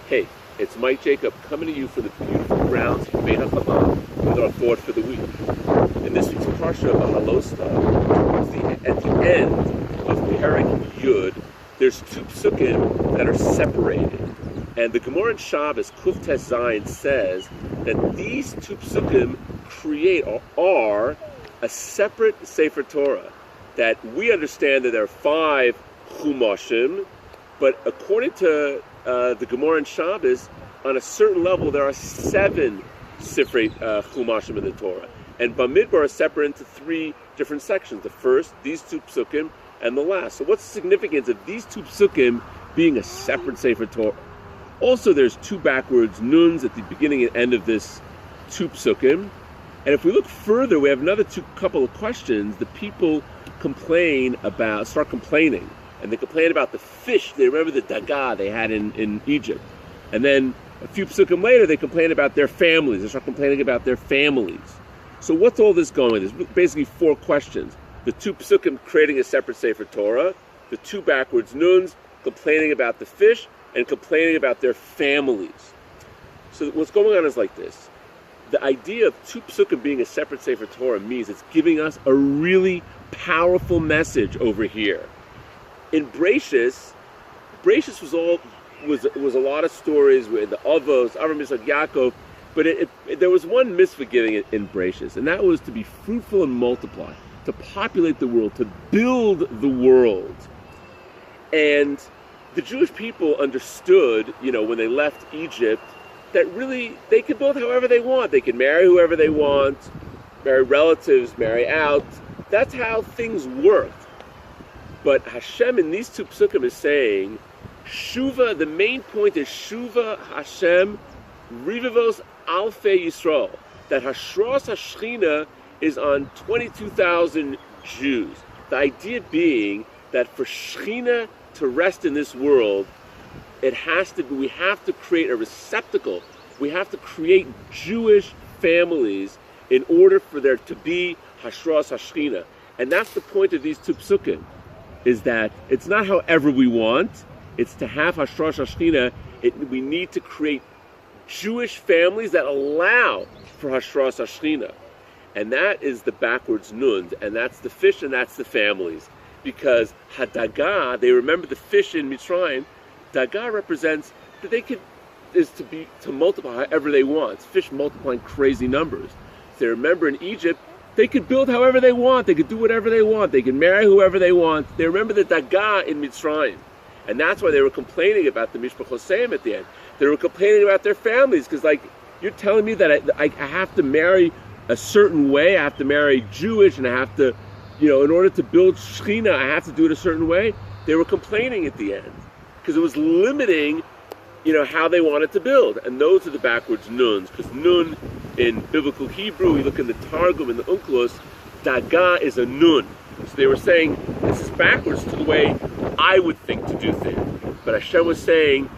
Hey, it's Mike Jacob coming to you from the beautiful grounds of Beha'alotcha with our thought for the week. In this week's Parsha, Beha'alotcha, at the end of Perek Yud, there's two psukim that are separated. And the Gemara in Shabbos, Kuf Tes Zayin, says that these two psukim create or are a separate Sefer Torah. That we understand that there are 5 chumashim, but according to the Gemara in Shabbos, on a certain level, there are 7 Sifrei chumashim in the Torah. And Bamidbar is separated into 3 different sections. The first, these 2 psukim, and the last. So what's the significance of these 2 psukim being a separate Sefer Torah? Also, there's 2 backwards nuns at the beginning and end of this 2 psukim. And if we look further, we have another couple of questions. The people start complaining. And they complain about the fish. They remember the dagah they had in Egypt. And then a few psukim later, they complain about their families. They start complaining about their families. So what's all this going? There's basically 4 questions. The 2 psukim creating a separate Sefer Torah. The 2 backwards nuns complaining about the fish and complaining about their families. So what's going on is like this. The idea of 2 psukim being a separate Sefer Torah means it's giving us a really powerful message over here. In Bereshis was a lot of stories with the Avos, Avram, Yitzchak, Yaakov, but there was one mitzvah given in Bereshis, and that was to be fruitful and multiply, to populate the world, to build the world. And the Jewish people understood, when they left Egypt, that really they could build however they want. They can marry whoever they want, marry relatives, marry out. That's how things worked. But Hashem in these 2 psukim is saying, Shuva, the main point is Shuva Hashem Rivivos Alfei Yisrael. That Hashras HaShechina is on 22,000 Jews. The idea being that for Shechina to rest in this world, we have to create a receptacle. We have to create Jewish families in order for there to be Hashras HaShechina. And that's the point of these 2 psukim. Is that it's not however we want, it's to have Hashras HaShechina. We need to create Jewish families that allow for Hashras HaShechina. And that is the backwards nuns, and that's the fish, and that's the families. Because Hadagah, they remember the fish in Mitzrayim, Dagah represents that to multiply however they want. Fish multiplying crazy numbers. So they remember in Egypt, they could build however they want. They could do whatever they want. They could marry whoever they want. They remember the Dagah in Mitzrayim. And that's why they were complaining about the Mishpachoseim at the end. They were complaining about their families. Because, you're telling me that I have to marry a certain way. I have to marry Jewish. And I have to, in order to build Shechina, I have to do it a certain way. They were complaining at the end. Because it was limiting, how they wanted to build. And those are the backwards nuns. Because nun, in biblical Hebrew, we look in the Targum, in the Onkelos, Dagah is a nun. So they were saying, this is backwards to the way I would think to do things. But Hashem was saying,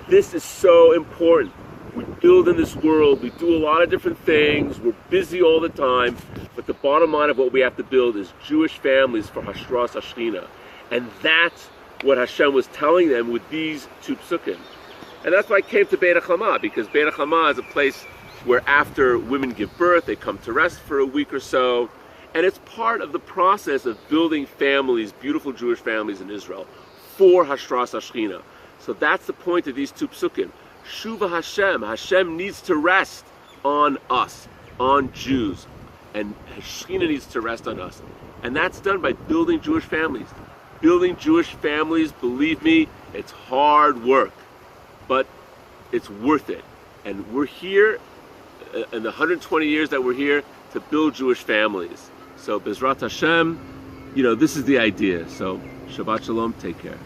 this is so important. We build in this world, we do a lot of different things, we're busy all the time, but the bottom line of what we have to build is Jewish families for Hashras HaShechina. And that's what Hashem was telling them with these 2 psukim. And that's why I came to Beit HaChamah, because Beit HaChamah is a place where after women give birth, they come to rest for a week or so. And it's part of the process of building families, beautiful Jewish families in Israel, for Hashras HaShechina. So that's the point of these 2 psukim. Shuva Hashem. Hashem needs to rest on us, on Jews. And Shechina needs to rest on us. And that's done by building Jewish families. Building Jewish families, believe me, it's hard work. But it's worth it. And we're here, in the 120 years that we're here, to build Jewish families. So Bezrat Hashem, this is the idea. So Shabbat Shalom, take care.